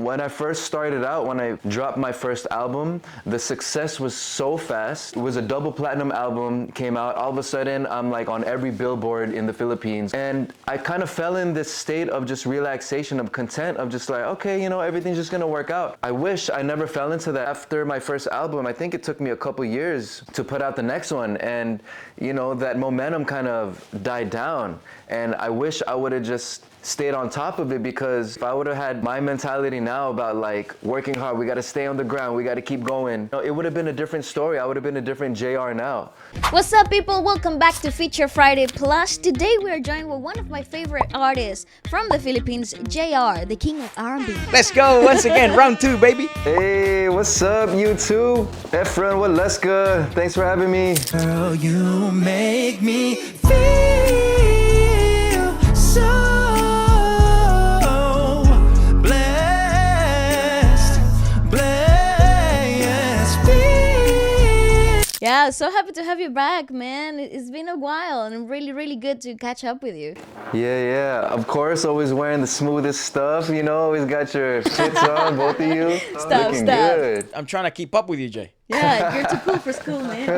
When I first started out, when I dropped my first album, the success was so fast. It was a double platinum album, came out. All of a sudden, I'm like on every billboard in the Philippines. And I kind of fell in this state of just relaxation, of content, of just like, okay, you know, everything's just gonna work out. I wish I never fell into that. After my first album, I think it took me a couple years to put out the next one. And, you know, that momentum kind of died down. And I wish I would have just stayed on top of it, because if I would have had my mentality now about like working hard, we got to stay on the ground, we got to keep going, it would have been a different story. I would have been a different JR now. What's up, people? Welcome back to Feature Friday Plus. Today we are joined with one of my favorite artists from the Philippines, JR, the king of R&B. Let's go once again, round two, baby. Hey, what's up, you two? Efren, Waleska, thanks for having me. Girl, you make me feel so Yeah, so happy to have you back, man. It's been a while and really good to catch up with you. Yeah, of course, always wearing the smoothest stuff, you know, always got your fits on, both of you. Looking good. I'm trying to keep up with you, Jay. Yeah, you're too cool for school, man.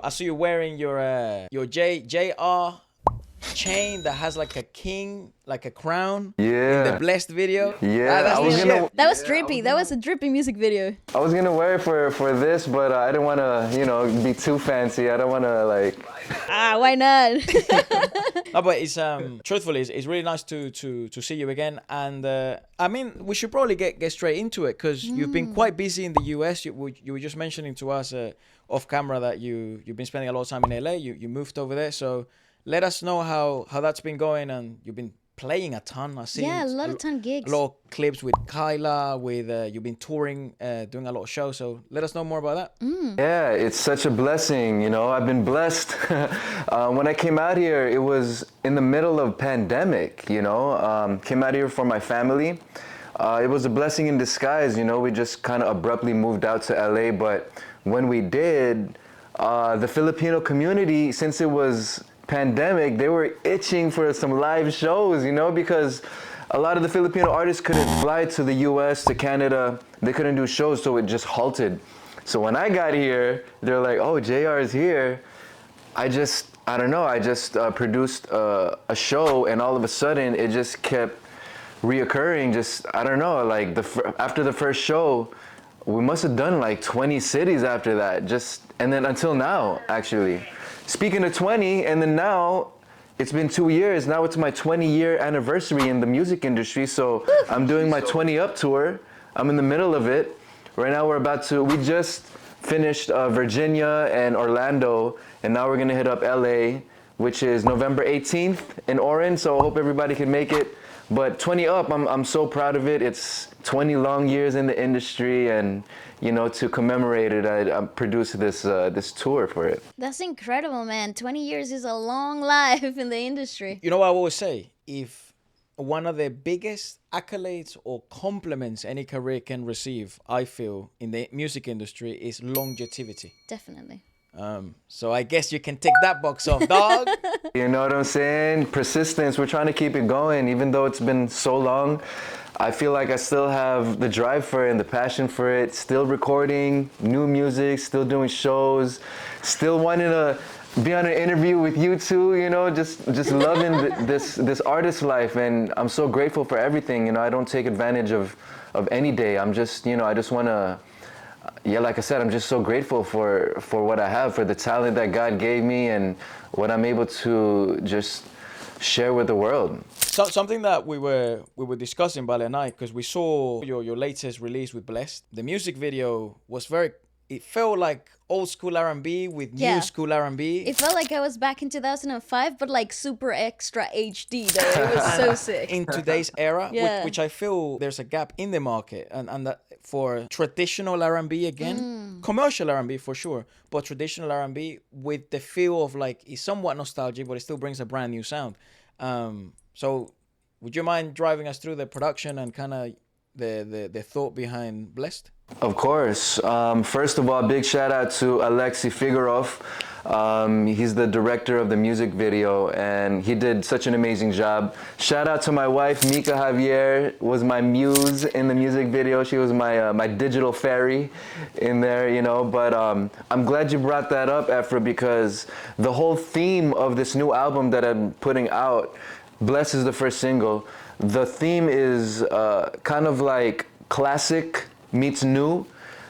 I saw you wearing your JR chain that has like a king, like a crown. Yeah. In the Blessed video. Yeah, That was drippy. That was a drippy music video. I was gonna wear it for this, but I didn't want to, you know, be too fancy. I don't want to like. Why not? No, but it's truthfully, it's really nice to see you again. And I mean, we should probably get straight into it, because you've been quite busy in the US. You were just mentioning to us off camera that you've been spending a lot of time in LA. You moved over there, so let us know how that's been going. And you've been playing a ton. I see. Yeah, a lot of gigs. A lot of clips with Kyla. You've been touring, doing a lot of shows. So let us know more about that. Yeah, it's such a blessing. You know, I've been blessed. When I came out here, it was in the middle of pandemic. You know, came out here for my family. It was a blessing in disguise. You know, we just kind of abruptly moved out to LA, but when we did, the Filipino community, since it was pandemic, they were itching for some live shows, you know, because a lot of the Filipino artists couldn't fly to the US, to Canada. They couldn't do shows, so it just halted. So when I got here, they're like, oh, JR is here. I just produced a show, and all of a sudden it just kept reoccurring. Like after the first show, we must have done like 20 cities after that, and then until now, actually. Speaking of 20, and then now, it's been 2 years. Now it's my 20-year anniversary in the music industry. So I'm doing my 20 Up tour. I'm in the middle of it. Right now we just finished Virginia and Orlando, and now we're gonna hit up LA, which is November 18th in Orange. So I hope everybody can make it. But 20 Up, I'm so proud of it. It's 20 long years in the industry, and you know, to commemorate it, I produced this tour for it. That's incredible, man. 20 years is a long life in the industry. You know what I always say? If one of the biggest accolades or compliments any career can receive, I feel, in the music industry is longevity. Definitely. So I guess you can tick that box off, dog. You know what I'm saying? Persistence. We're trying to keep it going, even though it's been so long. I feel like I still have the drive for it and the passion for it. Still recording new music, still doing shows, still wanting to be on an interview with you two. You know, just loving this artist life, and I'm so grateful for everything. You know, I don't take advantage of any day. I'm just, you know, I just want to. Yeah, like I said, I'm just so grateful for what I have, for the talent that God gave me, and what I'm able to just share with the world. So, something that we were discussing, Vale and I, because we saw your latest release with Blessed. The music video was it felt like old school R&B with new school R&B. It felt like I was back in 2005, but like super extra HD though. It was so sick. In today's era, Yeah. which I feel there's a gap in the market, and that for traditional R&B again, commercial R&B for sure, but traditional R&B with the feel of like, it's somewhat nostalgic, but it still brings a brand new sound. So would you mind driving us through the production and kind of the thought behind Blessed? Of course. First of all, big shout out to Alexi Figurov. He's the director of the music video, and he did such an amazing job. Shout out to my wife, Mica Javier, was my muse in the music video. She was my digital fairy in there, you know. But I'm glad you brought that up, Ephra, because the whole theme of this new album that I'm putting out, Bless is the first single, the theme is kind of like classic meets new.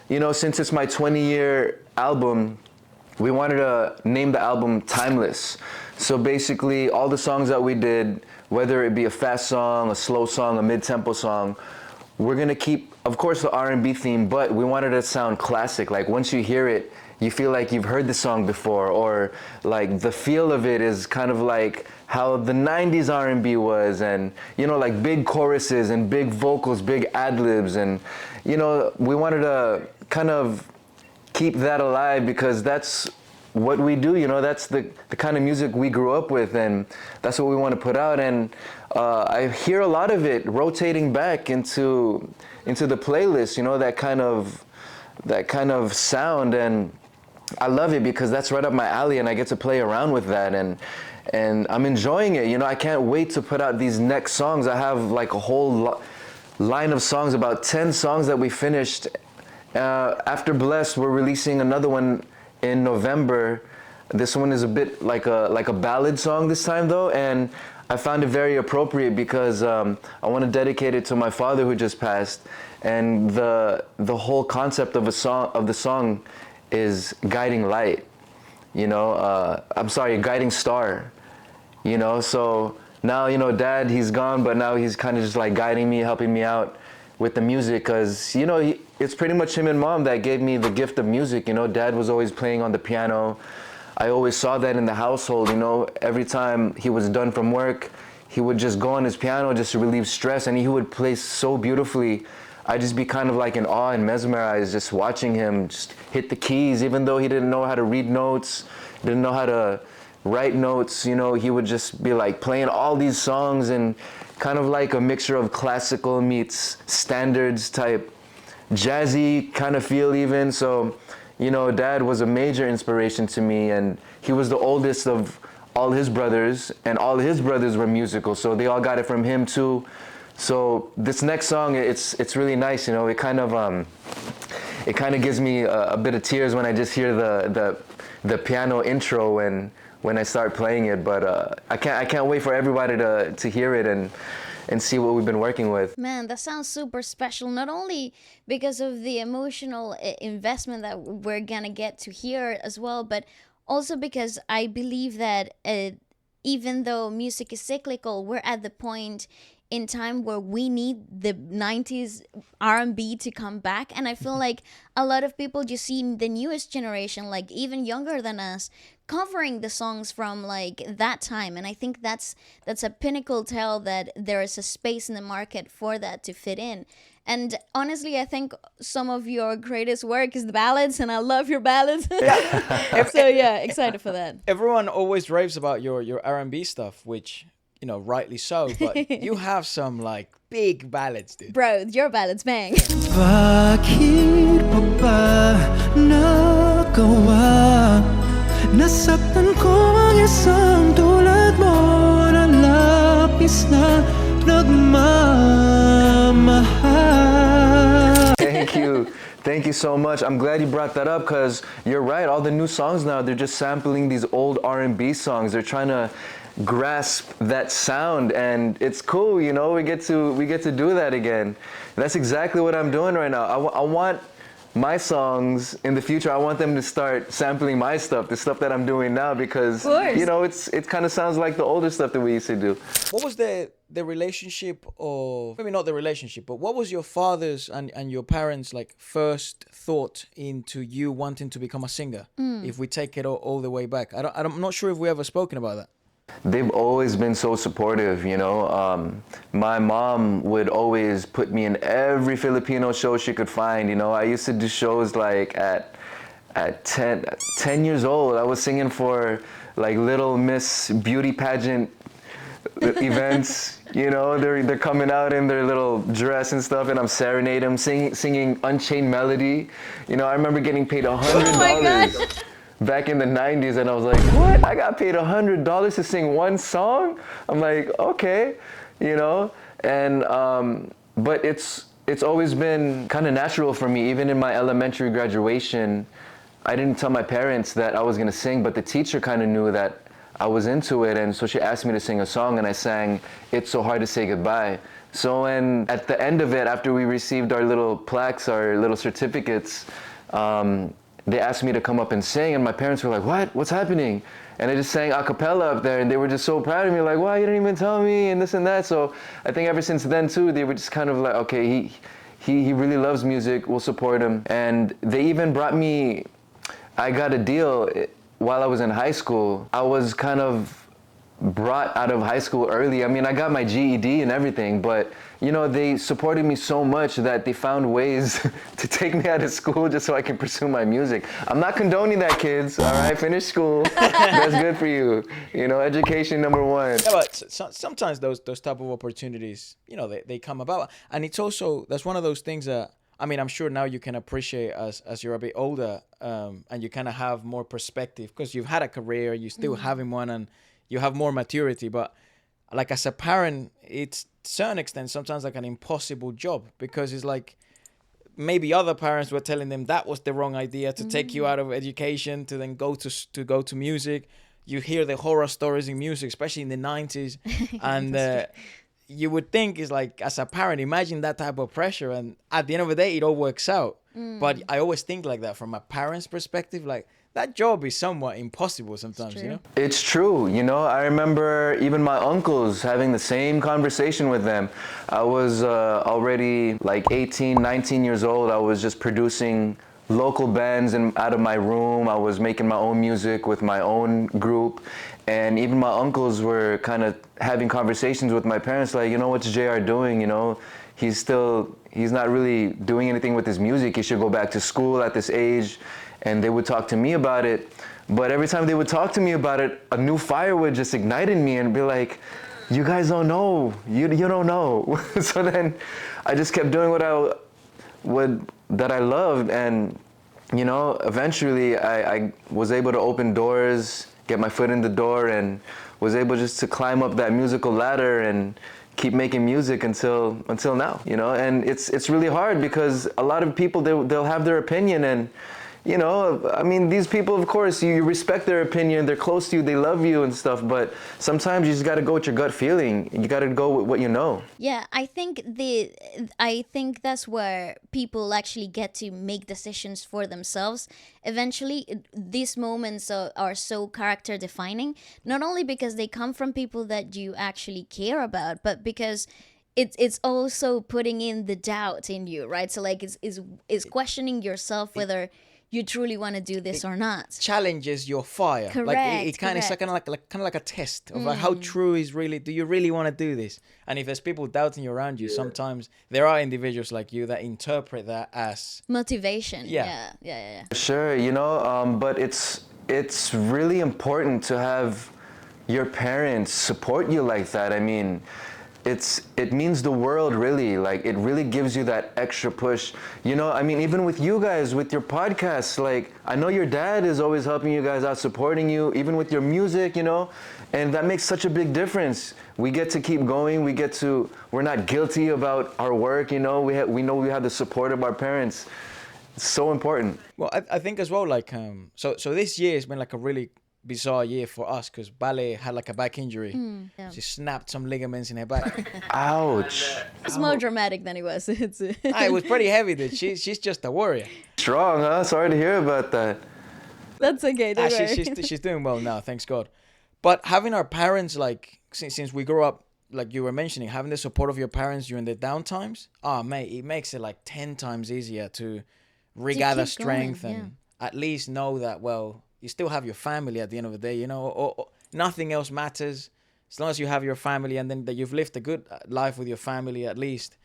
You know, since it's my 20-year album, we wanted to name the album Timeless. So basically, all the songs that we did, whether it be a fast song, a slow song, a mid-tempo song, we're gonna keep, of course, the R&B theme, but we wanted it to sound classic. Like once you hear it, you feel like you've heard the song before, or like the feel of it is kind of like how the 90s R&B was, and you know, like big choruses and big vocals, big ad-libs, and you know, we wanted to kind of keep that alive because that's what we do, you know, that's the kind of music we grew up with, and that's what we want to put out. And I hear a lot of it rotating back into the playlist, you know, that kind of sound, and I love it because that's right up my alley, and I get to play around with that, and I'm enjoying it. You know, I can't wait to put out these next songs. I have like a whole line of songs, about 10 songs that we finished. After Blessed, we're releasing another one in November. This one is a bit like a ballad song this time though, and I found it very appropriate because I want to dedicate it to my father who just passed, and the whole concept of the song is guiding light, you know. I'm sorry, guiding star, you know. So now, you know, Dad, he's gone, but now he's kind of just like guiding me, helping me out with the music, because you know, it's pretty much him and Mom that gave me the gift of music. You know, Dad was always playing on the piano. I always saw that in the household. You know, every time he was done from work, he would just go on his piano just to relieve stress, and he would play so beautifully. I'd just be kind of like in awe and mesmerized just watching him just hit the keys, even though he didn't know how to read notes, didn't know how to write notes. You know, he would just be like playing all these songs, and kind of like a mixture of classical meets standards type, jazzy kind of feel even. So, you know, Dad was a major inspiration to me, and he was the oldest of all his brothers, and all his brothers were musical, so they all got it from him too. So this next song, it's really nice, you know. It kind of gives me a bit of tears when I just hear the piano intro when I start playing it. But I can't wait for everybody to hear it and see what we've been working with. Man, that sounds super special, not only because of the emotional investment that we're gonna get to hear as well, but also because I believe that even though music is cyclical, we're at the point in time where we need the 90s R&B to come back. And I feel like a lot of people just see the newest generation, like even younger than us, covering the songs from like that time. And I think that's a pinnacle tell that there is a space in the market for that to fit in. And honestly, I think some of your greatest work is the ballads, and I love your ballads. So yeah, excited for that. Everyone always raves about your R&B stuff, which, you know, rightly so, but you have some like big ballads, dude. Bro, your ballads bang. Bakit pa ba nagawa? Nasaktan ko ang isang tulad mo na lapis na nagmamahal. Thank you so much. I'm glad you brought that up, because you're right. All the new songs now, they're just sampling these old R&B songs. They're trying to grasp that sound, and it's cool, you know. We get to do that again. That's exactly what I'm doing right now. I want my songs in the future, I want them to start sampling my stuff, the stuff that I'm doing now, because you know, it kind of sounds like the older stuff that we used to do. What was the relationship, or maybe not the relationship, but what was your father's and your parents' like first thought into you wanting to become a singer? If we take it all the way back, I'm not sure if we ever spoken about that. They've always been so supportive, you know. My mom would always put me in every Filipino show she could find, you know. I used to do shows like at 10 years old. I was singing for like Little Miss beauty pageant events, you know. They're coming out in their little dress and stuff, and I'm serenading them, singing Unchained Melody. You know, I remember getting paid $100. back in the 90s, and I was like, what? I got paid $100 to sing one song? I'm like, okay, you know? And, but it's always been kind of natural for me. Even in my elementary graduation, I didn't tell my parents that I was gonna sing, but the teacher kind of knew that I was into it, and so she asked me to sing a song, and I sang It's So Hard to Say Goodbye. So when at the end of it, after we received our little plaques, our little certificates, they asked me to come up and sing, and my parents were like, what? What's happening? And I just sang a cappella up there, and they were just so proud of me, like, wow, you didn't even tell me, and this and that. So I think ever since then, too, they were just kind of like, okay, he really loves music, we'll support him. And they even brought me, I got a deal while I was in high school. I was kind of brought out of high school early. I mean, I got my GED and everything, but you know, they supported me so much that they found ways to take me out of school just so I can pursue my music. I'm not condoning that, kids, all right? Finish school, that's good for you. You know, education number one. Yeah, but sometimes those type of opportunities, you know, they come about. And it's also, that's one of those things that, I mean, I'm sure now you can appreciate as you're a bit older, and you kind of have more perspective because you've had a career, you're still having one, and you have more maturity. But like as a parent, it's to a certain extent sometimes like an impossible job, because it's like maybe other parents were telling them that was the wrong idea to take you out of education to then go to music. You hear the horror stories in music, especially in the 90s, and you would think is like, as a parent, imagine that type of pressure, and at the end of the day it all works out. But I always think like that from a parent's perspective, like that job is somewhat impossible sometimes, you know? It's true, you know. I remember even my uncles having the same conversation with them. I was already like 18, 19 years old. I was just producing local bands out of my room. I was making my own music with my own group. And even my uncles were kind of having conversations with my parents like, you know, what's JR doing? You know, he's not really doing anything with his music. He should go back to school at this age. And they would talk to me about it. But every time they would talk to me about it, a new fire would just ignite in me and be like, you guys don't know. You don't know. So then I just kept doing that I loved. And, you know, eventually I was able to open doors, get my foot in the door, and was able just to climb up that musical ladder and keep making music until now, you know. And it's really hard because a lot of people, they'll have their opinion, and you know, I mean, these people, of course, you respect their opinion, they're close to you, they love you and stuff, but sometimes you just gotta go with your gut feeling. You gotta go with what you know. Yeah, I think that's where people actually get to make decisions for themselves. Eventually, these moments are so character defining, not only because they come from people that you actually care about, but because it's also putting in the doubt in you, right? So like it's questioning yourself whether you truly want to do this or not. Challenges your fire. Correct. Like it kind of is kind of like a test of like how true is really. Do you really want to do this? And if there's people doubting you around you, sometimes there are individuals like you that interpret that as motivation. Yeah. Sure, you know, but it's really important to have your parents support you like that. I mean, it means the world, really. Like, it really gives you that extra push. You know, I mean, even with you guys, with your podcasts, like, I know your dad is always helping you guys out, supporting you, even with your music, you know, and that makes such a big difference. We get to keep going. We're not guilty about our work, you know. We know we have the support of our parents. It's so important. Well, I think as well, like, so this year has been like a really bizarre year for us because Bale had like a back injury. Yeah. She snapped some ligaments in her back. Ouch. It's more dramatic than it was. It was pretty heavy, dude. She's just a warrior. Strong, huh? Sorry to hear about that. That's okay, don't worry. She's doing well now, thanks God. But having our parents, like, since we grew up, like you were mentioning, having the support of your parents during the down times, mate, it makes it like 10 times easier to regather strength and at least know that, well, you still have your family at the end of the day, you know, or nothing else matters as long as you have your family, and then that you've lived a good life with your family at least,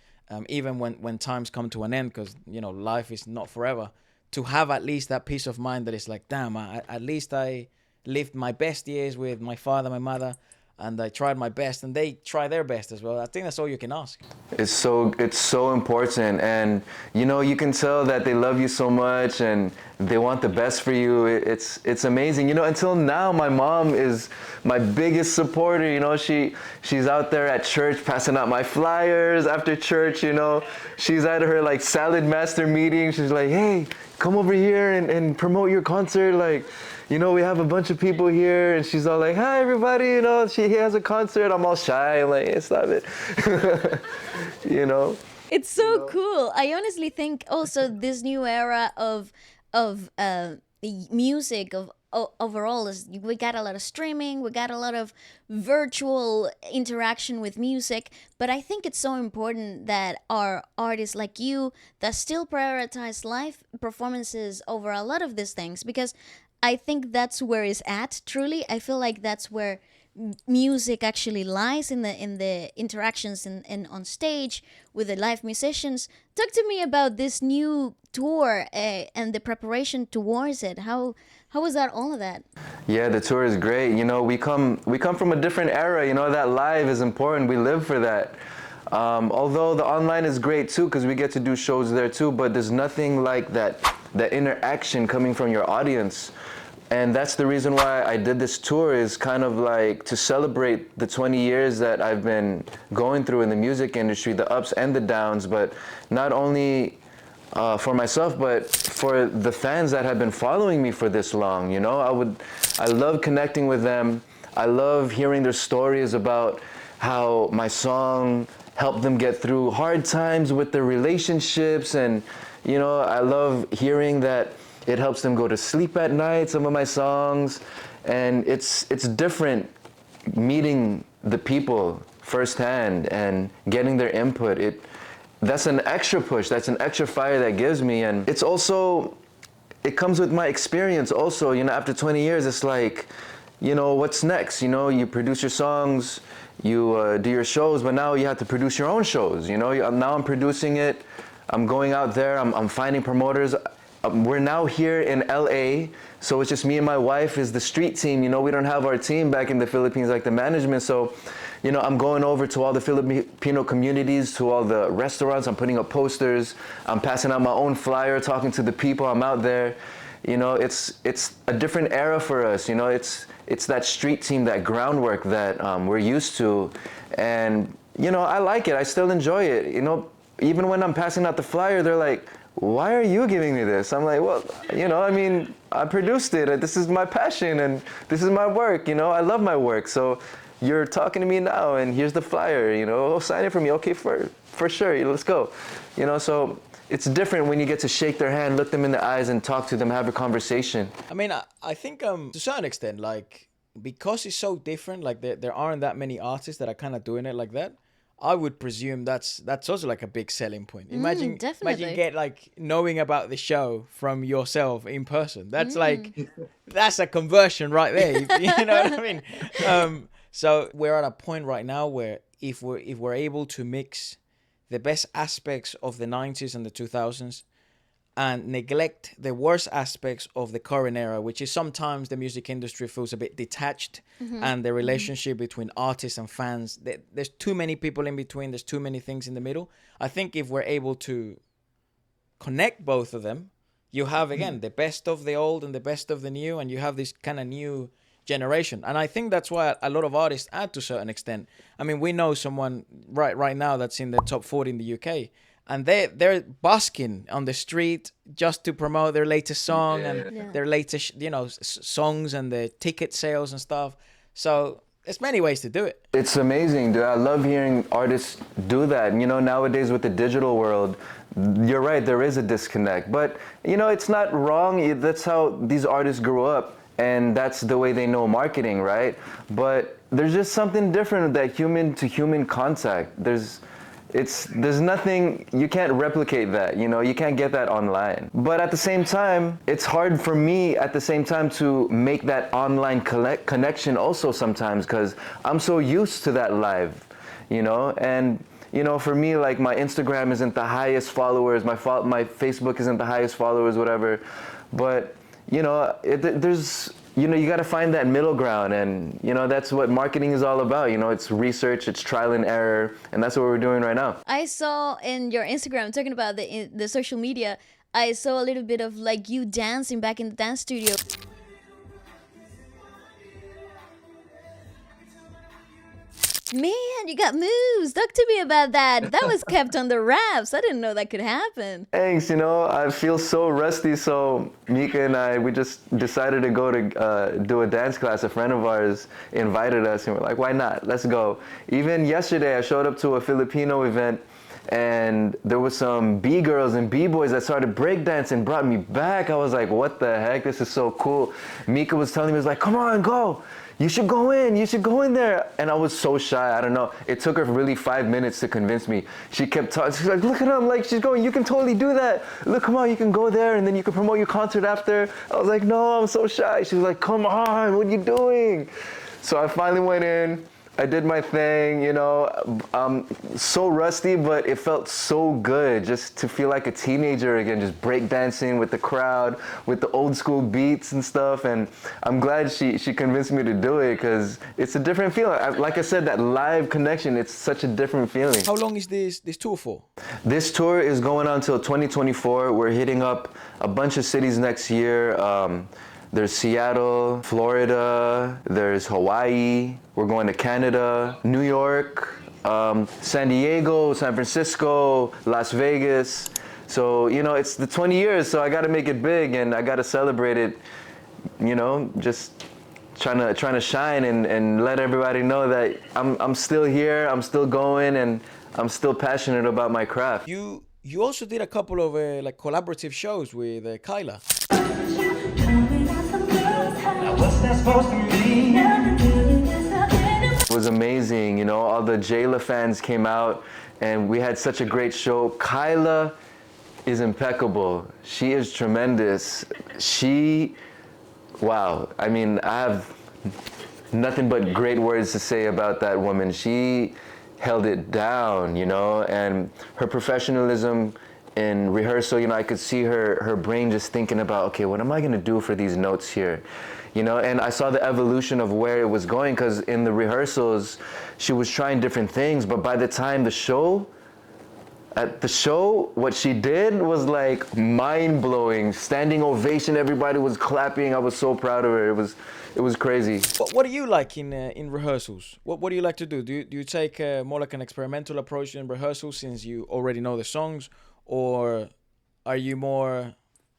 even when times come to an end, because, you know, life is not forever. To have at least that peace of mind that it's like, damn, at least I lived my best years with my father, my mother, and I tried my best, and they try their best as well. I think that's all you can ask. It's so important, and you know, you can tell that they love you so much, and they want the best for you. It's amazing. You know, until now, my mom is my biggest supporter. You know, she's out there at church passing out my flyers after church. You know, she's at her like Salad Master meeting. She's like, hey, come over here and promote your concert. Like, you know, we have a bunch of people here. And she's all like, hi, everybody. You know, he has a concert. I'm all shy. I'm like, hey, stop it. You know? It's so cool. I honestly think also this new era of music overall is we got a lot of streaming, we got a lot of virtual interaction with music, but I think it's so important that our artists like you that still prioritize live performances over a lot of these things, because I think that's where it's at. Truly, I feel like that's where music actually lies, in the interactions and on stage with the live musicians. Talk to me about this new tour and the preparation towards it. How was that, all of that? Yeah, the tour is great. You know, we come from a different era. You know, that live is important. We live for that. Although the online is great too, because we get to do shows there too, but there's nothing like that interaction coming from your audience. And that's the reason why I did this tour, is kind of like to celebrate the 20 years that I've been going through in the music industry, the ups and the downs, but not only for myself, but for the fans that have been following me for this long. You know, I love connecting with them. I love hearing their stories about how my song helped them get through hard times with their relationships. And, you know, I love hearing that it helps them go to sleep at night, some of my songs. And it's different meeting the people firsthand and getting their input. That's an extra push, that's an extra fire that gives me. And it's also, it comes with my experience also. You know, after 20 years, it's like, you know, what's next? You know, you produce your songs, you do your shows, but now you have to produce your own shows. You know, now I'm producing it, I'm going out there, I'm finding promoters. We're now here in LA, so it's just me and my wife is the street team. You know, we don't have our team back in the Philippines, like the management. So, you know, I'm going over to all the Filipino communities, to all the restaurants. I'm putting up posters. I'm passing out my own flyer, talking to the people. I'm out there. You know, it's a different era for us. You know, it's that street team, that groundwork that we're used to. And, you know, I like it. I still enjoy it. You know, even when I'm passing out the flyer, they're like, why are you giving me this? I'm like, well, you know, I mean, I produced it. This is my passion and this is my work. You know, I love my work. So you're talking to me now and here's the flyer, you know, sign it for me. Okay, for sure. Let's go. You know, so it's different when you get to shake their hand, look them in the eyes and talk to them, have a conversation. I mean, I think to a certain extent, like, because it's so different, like there aren't that many artists that are kind of doing it like that. I would presume that's also like a big selling point. Imagine get like knowing about the show from yourself in person. That's like, that's a conversion right there. You know what I mean? So we're at a point right now where if we're able to mix the best aspects of the 90s and the 2000s and neglect the worst aspects of the current era, which is sometimes the music industry feels a bit detached, and the relationship between artists and fans, there's too many people in between, there's too many things in the middle. I think if we're able to connect both of them, you have, again, the best of the old and the best of the new, and you have this kind of new generation. And I think that's why a lot of artists add to a certain extent. I mean, we know someone right now that's in the top 40 in the UK, and they're busking on the street just to promote their latest song and their latest, you know, songs and the ticket sales and stuff. So there's many ways to do it. It's amazing, dude. I love hearing artists do that. You know, nowadays with the digital world, you're right, there is a disconnect. But, you know, it's not wrong. That's how these artists grew up. And that's the way they know marketing, right? But there's just something different with that human-to-human contact. There's nothing, you can't replicate that, you know, you can't get that online. But at the same time, it's hard for me at the same time to make that online connection also sometimes, because I'm so used to that live, you know? And, you know, for me, like, my Instagram isn't the highest followers, my Facebook isn't the highest followers, whatever. But, you know, there's, you know, you got to find that middle ground, and, you know, that's what marketing is all about. You know, it's research, it's trial and error, and that's what we're doing right now. I saw in your Instagram talking about the social media. I saw a little bit of like you dancing back in the dance studio. Man, you got moves. Talk to me about that. That was kept on the wraps. I didn't know that could happen. Thanks, you know, I feel so rusty, so Mika and I, we just decided to go to do a dance class. A friend of ours invited us, and we're like, why not? Let's go. Even yesterday, I showed up to a Filipino event, and there was some B-girls and B-boys that started breakdancing, brought me back. I was like, what the heck? This is so cool. Mika was telling me, was like, come on, go. You should go in. You should go in there. And I was so shy. I don't know. It took her really 5 minutes to convince me. She kept talking. She's like, look at him. Like, she's going, you can totally do that. Look, come on, you can go there and then you can promote your concert after. I was like, no, I'm so shy. She was like, come on, what are you doing? So I finally went in. I did my thing, you know. I'm so rusty, but it felt so good just to feel like a teenager again, just breakdancing with the crowd, with the old school beats and stuff. And I'm glad she convinced me to do it because it's a different feeling. Like I said, that live connection, it's such a different feeling. How long is this tour for? This tour is going on until 2024. We're hitting up a bunch of cities next year. There's Seattle, Florida, there's Hawaii, we're going to Canada, New York, San Diego, San Francisco, Las Vegas. So, you know, it's the 20 years, so I gotta make it big and I gotta celebrate it, you know, just trying to shine and let everybody know that I'm still here, I'm still going, and I'm still passionate about my craft. You also did a couple of like collaborative shows with Kyla. It was amazing, you know, all the Jayla fans came out and we had such a great show. Kyla is impeccable. She is tremendous. Wow. I mean, I have nothing but great words to say about that woman. She held it down, you know, and her professionalism in rehearsal, you know, I could see her brain just thinking about, okay, what am I gonna do for these notes here? You know, and I saw the evolution of where it was going because in the rehearsals, she was trying different things, but by the time at the show, what she did was like mind-blowing, standing ovation, everybody was clapping. I was so proud of her. It was crazy. What do you like in rehearsals? What do you like to do? Do you take more like an experimental approach in rehearsals since you already know the songs? Or are you more,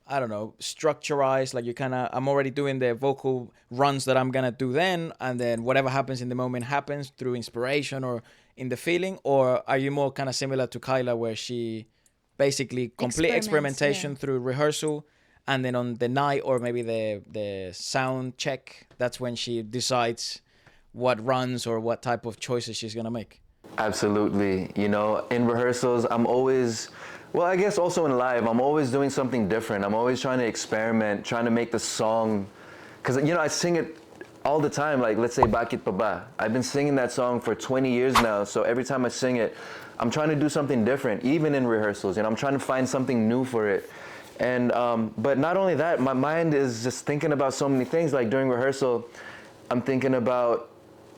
I don't know, structurized, like you kind of, I'm already doing the vocal runs that I'm going to do then, and then whatever happens in the moment happens through inspiration or in the feeling? Or are you more kind of similar to Kyla where she basically complete experimentation through rehearsal, and then on the night or maybe the sound check, that's when she decides what runs or what type of choices she's going to make? Absolutely. You know, in rehearsals, I'm always, well, I guess also in live, I'm always doing something different. I'm always trying to experiment, trying to make the song, because, you know, I sing it all the time. Like, let's say, Bakit Pa Ba? I've been singing that song for 20 years now, so every time I sing it, I'm trying to do something different, even in rehearsals, and I'm trying to find something new for it. And, but not only that, my mind is just thinking about so many things. Like, during rehearsal, I'm thinking about,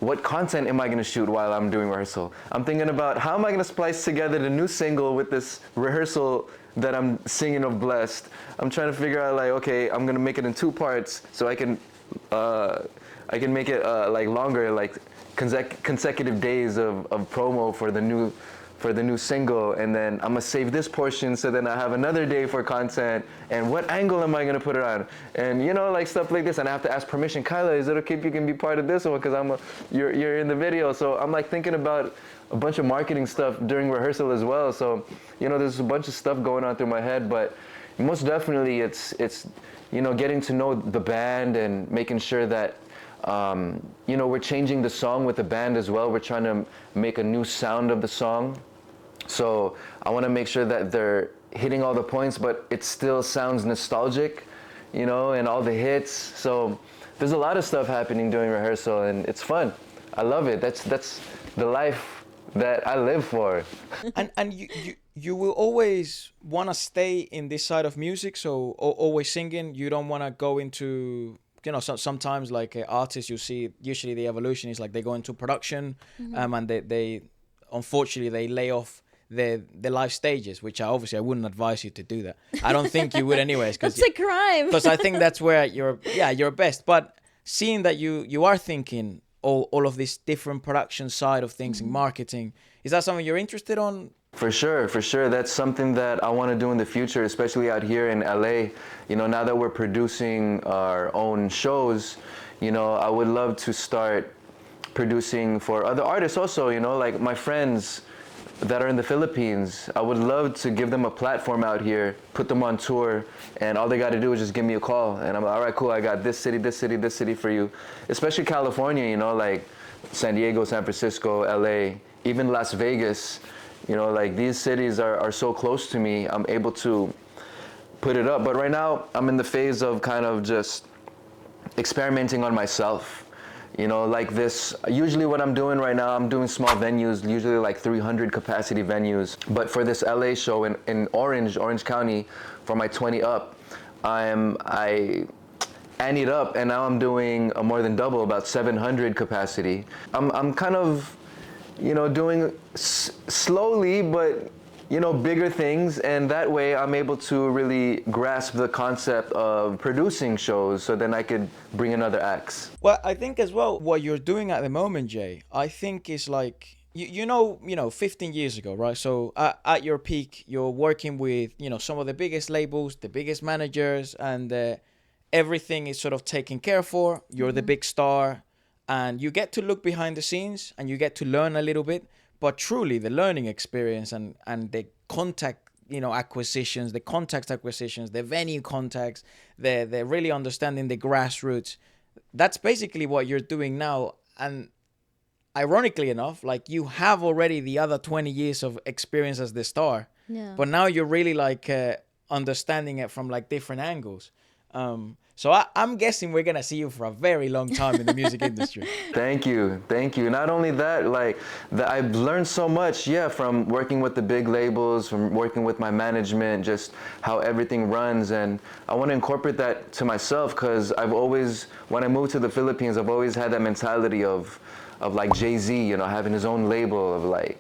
what content am I going to shoot while I'm doing rehearsal? I'm thinking about how am I going to splice together the new single with this rehearsal that I'm singing of Blessed. I'm trying to figure out like, okay, I'm going to make it in 2 parts so I can make it like longer, like consecutive days of promo for the new single, and then I'm gonna save this portion so then I have another day for content, and what angle am I gonna put it on, and you know, like stuff like this, and I have to ask permission. Kyla, is it okay if you can be part of this one because you're in the video? So I'm like thinking about a bunch of marketing stuff during rehearsal as well. So you know, there's a bunch of stuff going on through my head, but most definitely it's you know, getting to know the band and making sure that you know, we're changing the song with the band as well. We're trying to make a new sound of the song. So I want to make sure that they're hitting all the points, but it still sounds nostalgic, you know, and all the hits. So there's a lot of stuff happening during rehearsal, and it's fun. I love it. That's the life that I live for. And you will always want to stay in this side of music, so always singing. You don't want to go into, you know, sometimes like artists, you see usually the evolution is like they go into production, and they unfortunately they lay off the live stages, which I wouldn't advise you to do that. I don't think you would anyways, That's a crime. because I think that's where you're best. But seeing that you are thinking all of this different production side of things and marketing, is that something you're interested on? For sure, for sure. That's something that I want to do in the future, especially out here in LA. You know, now that we're producing our own shows, you know, I would love to start producing for other artists also, you know, like my friends that are in the Philippines. I would love to give them a platform out here, put them on tour, and all they got to do is just give me a call. And I'm like, all right, cool, I got this city, this city, this city for you. Especially California, you know, like San Diego, San Francisco, LA, even Las Vegas. You know, like these cities are so close to me, I'm able to put it up. But right now, I'm in the phase of kind of just experimenting on myself. You know, like this, usually what I'm doing right now, I'm doing small venues, usually like 300 capacity venues. But for this LA show in Orange County, for my 20 Up, I anteed up, and now I'm doing a more than double, about 700 capacity. I'm kind of, you know, doing slowly, but, you know, bigger things, and that way I'm able to really grasp the concept of producing shows, so then I could bring in other acts. Well, I think as well, what you're doing at the moment, Jay, I think is like, you know, 15 years ago, right? So at your peak, you're working with, you know, some of the biggest labels, the biggest managers, and everything is sort of taken care for. You're the big star, and you get to look behind the scenes and you get to learn a little bit. But truly, the learning experience and the contact, you know, acquisitions, the contact acquisitions, the venue contacts, the really understanding the grassroots, that's basically what you're doing now. And ironically enough, like, you have already the other 20 years of experience as the star, but now you're really like understanding it from like different angles. So I'm guessing we're gonna see you for a very long time in the music industry. Thank you. Not only that, like, I've learned so much, from working with the big labels, from working with my management, just how everything runs, and I want to incorporate that to myself, because I've always, when I moved to the Philippines, I've always had that mentality of like Jay-Z, you know, having his own label of like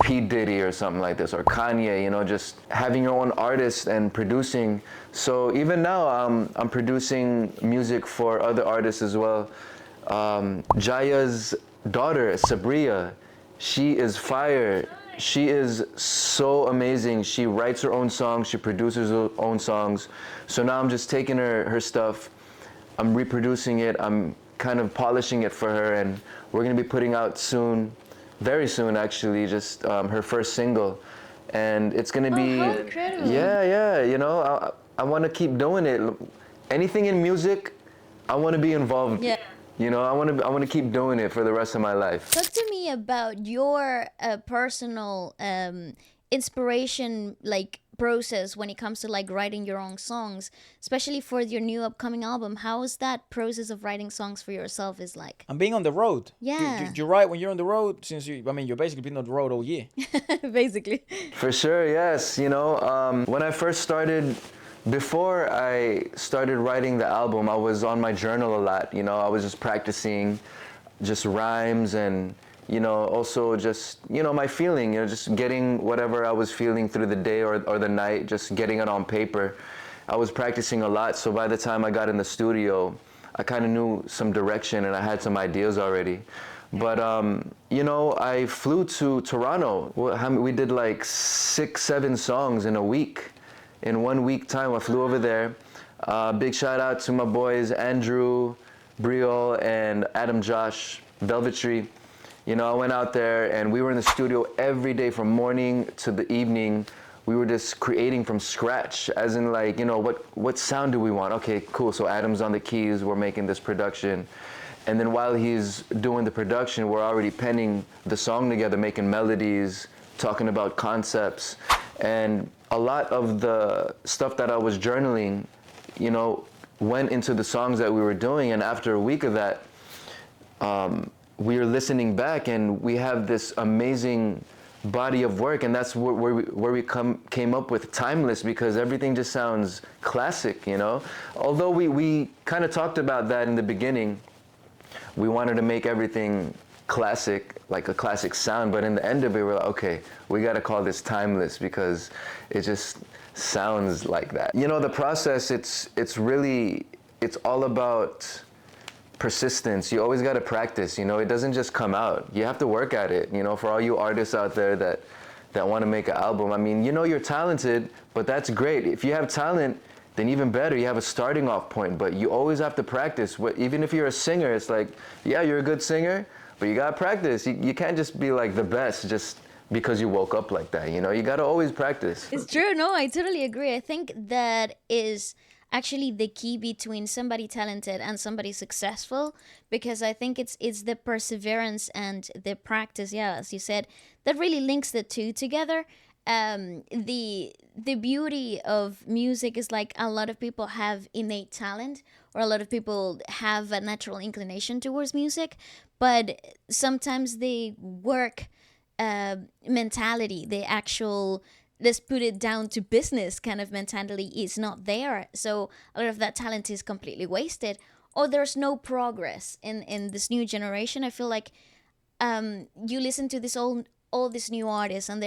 P. Diddy or something like this, or Kanye, you know, just having your own artist and producing. So even now, I'm producing music for other artists as well. Jaya's daughter, Sabria, she is fire. She is so amazing. She writes her own songs, she produces her own songs. So now I'm just taking her stuff, I'm reproducing it, I'm kind of polishing it for her, and we're gonna be putting out soon, very soon actually, just her first single, and it's gonna be, how incredible. you know, I want to keep doing it. Anything in music, I want to be involved. You know, I want to keep doing it for the rest of my life. Talk to me about your personal inspiration, like, process when it comes to like writing your own songs, especially for your new upcoming album. How is that process of writing songs for yourself is like? And being on the road. Yeah. Do you write when you're on the road? Since you're basically been on the road all year. Basically. For sure, yes. You know, when I first started, before I started writing the album, I was on my journal a lot. You know, I was just practicing just rhymes, and, you know, also just, you know, my feeling, you know, just getting whatever I was feeling through the day or the night, just getting it on paper. I was practicing a lot, so by the time I got in the studio, I kind of knew some direction and I had some ideas already. But, you know, I flew to Toronto. We did like 6-7 songs in a week. In 1 week time, I flew over there. Big shout out to my boys, Andrew, Briol, and Adam Josh, Velvetry. You know, I went out there and we were in the studio every day from morning to the evening. We were just creating from scratch, as in like, you know, what sound do we want? Okay, cool, so Adam's on the keys, we're making this production. And then while he's doing the production, we're already penning the song together, making melodies, talking about concepts. And a lot of the stuff that I was journaling, you know, went into the songs that we were doing. And after a week of that, we were listening back and we have this amazing body of work, and that's where we came up with Timeless, because everything just sounds classic, you know? Although we kind of talked about that in the beginning, we wanted to make everything classic, like a classic sound, but in the end of it, we're like, okay, we got to call this timeless because it just sounds like that. You know, the process, it's really, it's all about persistence. You always got to practice, you know, it doesn't just come out. You have to work at it, you know, for all you artists out there that want to make an album. I mean, you know, you're talented, but that's great. If you have talent, then even better, you have a starting off point, but you always have to practice. Even if you're a singer, it's like, yeah, you're a good singer, but you gotta practice. You can't just be like the best just because you woke up like that, you know? You gotta always practice. It's true. No, I totally agree. I think that is actually the key between somebody talented and somebody successful, because I think it's the perseverance and the practice, yeah, as you said, that really links the two together. The beauty of music is like a lot of people have innate talent, or a lot of people have a natural inclination towards music, but sometimes the work mentality, the actual let's put it down to business kind of mentality is not there, so a lot of that talent is completely wasted, or there's no progress in this new generation. I feel like you listen to all these new artists, and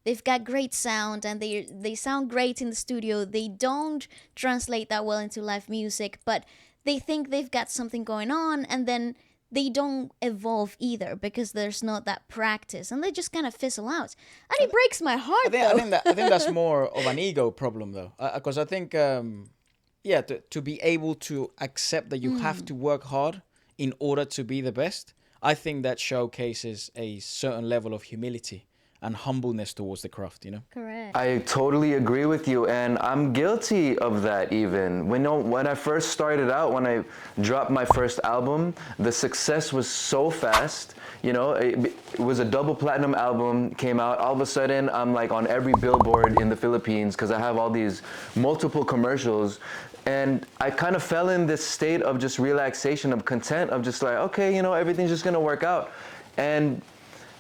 they've got great sound, and they sound great in the studio. They don't translate that well into live music, but they think they've got something going on, and then they don't evolve either because there's not that practice, and they just kind of fizzle out. And it breaks my heart, I think that's more of an ego problem, though, because I think to be able to accept that you have to work hard in order to be the best, I think that showcases a certain level of humility and humbleness towards the craft, you know? Correct. I totally agree with you, and I'm guilty of that even. When I first started out, when I dropped my first album, the success was so fast. You know, it was a double platinum album, came out. All of a sudden, I'm like on every billboard in the Philippines because I have all these multiple commercials. And I kind of fell in this state of just relaxation, of content, of just like, okay, you know, everything's just gonna work out. And,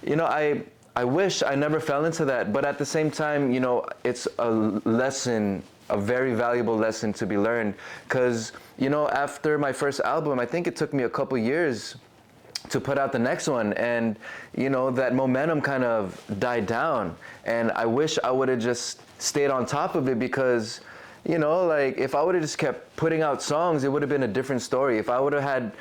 you know, I wish I never fell into that, but at the same time, you know, it's a lesson, a very valuable lesson to be learned. Because, you know, after my first album, I think it took me a couple years to put out the next one, and, you know, that momentum kind of died down. And I wish I would have just stayed on top of it, because, you know, like, if I would have just kept putting out songs, it would have been a different story. If I would have had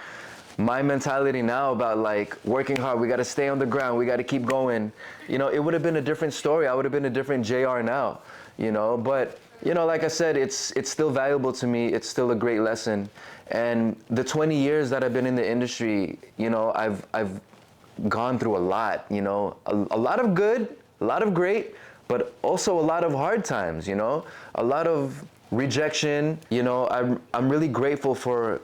my mentality now about like working hard, we got to stay on the ground, we got to keep going, you know, it would have been a different story. I would have been a different JR now, you know. But, you know, like I said, it's still valuable to me. It's still a great lesson. And the 20 years that I've been in the industry, you know, I've gone through a lot, you know, a lot of good, a lot of great, but also a lot of hard times, you know, a lot of rejection. You know, I'm really grateful for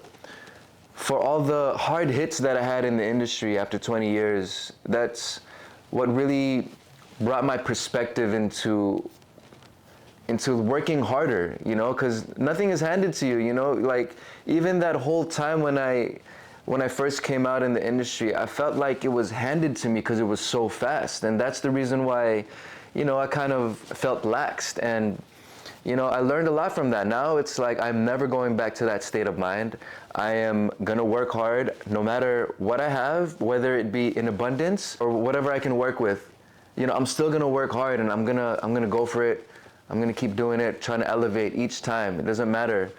all the hard hits that I had in the industry after 20 years. That's what really brought my perspective into working harder, you know, because nothing is handed to you, you know. Like, even that whole time when I first came out in the industry, I felt like it was handed to me because it was so fast. And that's the reason why, you know, I kind of felt laxed. And, you know, I learned a lot from that. Now it's like I'm never going back to that state of mind. I am gonna work hard no matter what I have, whether it be in abundance or whatever I can work with. You know, I'm still gonna work hard, and I'm gonna go for it. I'm gonna keep doing it, trying to elevate each time. It doesn't matter,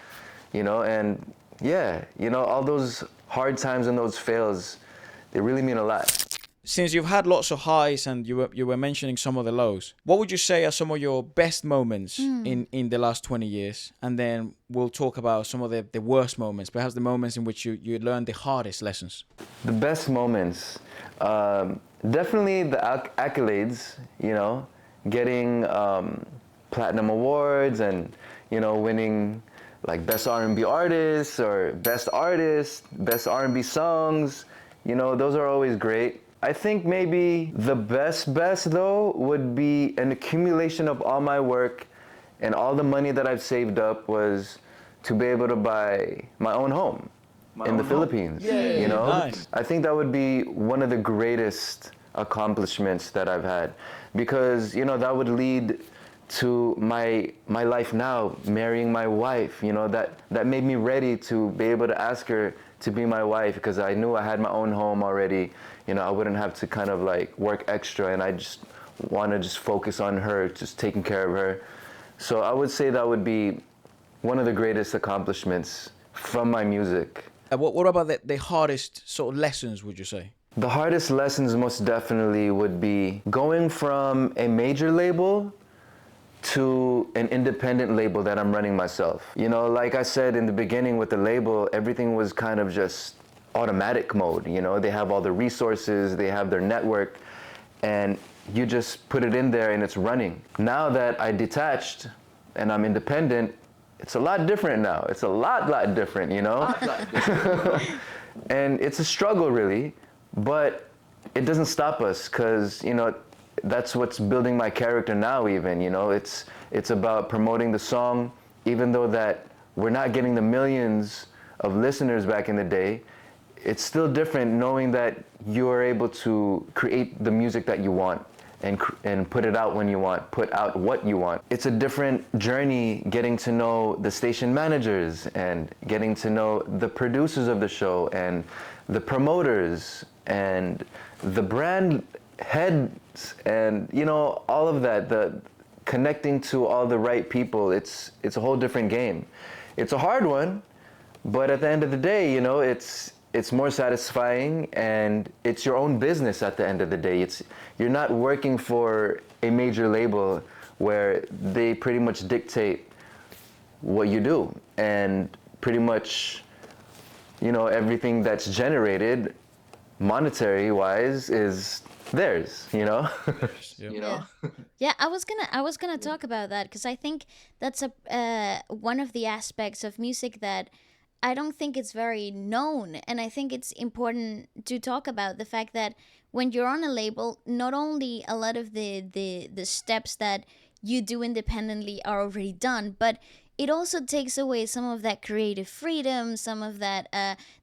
you know. And yeah, you know, all those hard times and those fails, they really mean a lot. Since you've had lots of highs and you were mentioning some of the lows, what would you say are some of your best moments in the last 20 years? And then we'll talk about some of the worst moments, perhaps the moments in which you learned the hardest lessons. The best moments, definitely the accolades, you know, getting platinum awards and, you know, winning like best R&B artist or best artist, best R&B songs, you know, those are always great. I think maybe the best though would be an accumulation of all my work and all the money that I've saved up was to be able to buy my own home in the Philippines. Yay, you know, nice. I think that would be one of the greatest accomplishments that I've had, because, you know, that would lead to my life now, marrying my wife. You know, that made me ready to be able to ask her, to be my wife because I knew I had my own home already. You know, I wouldn't have to kind of like work extra, and I just want to just focus on her, just taking care of her. So I would say that would be one of the greatest accomplishments from my music. What about the hardest sort of lessons, would you say? The hardest lessons most definitely would be going from a major label to an independent label that I'm running myself. You know, like I said in the beginning with the label, everything was kind of just automatic mode. You know, they have all the resources, they have their network, and you just put it in there and it's running. Now that I detached and I'm independent, it's a lot different now. It's a lot different, you know? And it's a struggle really, but it doesn't stop us because, you know, that's what's building my character now even, you know? It's about promoting the song, even though that we're not getting the millions of listeners back in the day. It's still different knowing that you are able to create the music that you want and put it out when you want, put out what you want. It's a different journey getting to know the station managers and getting to know the producers of the show and the promoters and the brand heads and, you know, all of that, the connecting to all the right people. It's a whole different game. It's a hard one, but at the end of the day, you know, it's more satisfying and it's your own business at the end of the day. You're not working for a major label where they pretty much dictate what you do and pretty much, you know, everything that's generated monetary wise is theirs, you know? You know? Yeah, I was gonna talk about that because I think that's one of the aspects of music that I don't think it's very known, and I think it's important to talk about the fact that when you're on a label, not only a lot of the steps that you do independently are already done, but it also takes away some of that creative freedom, some of that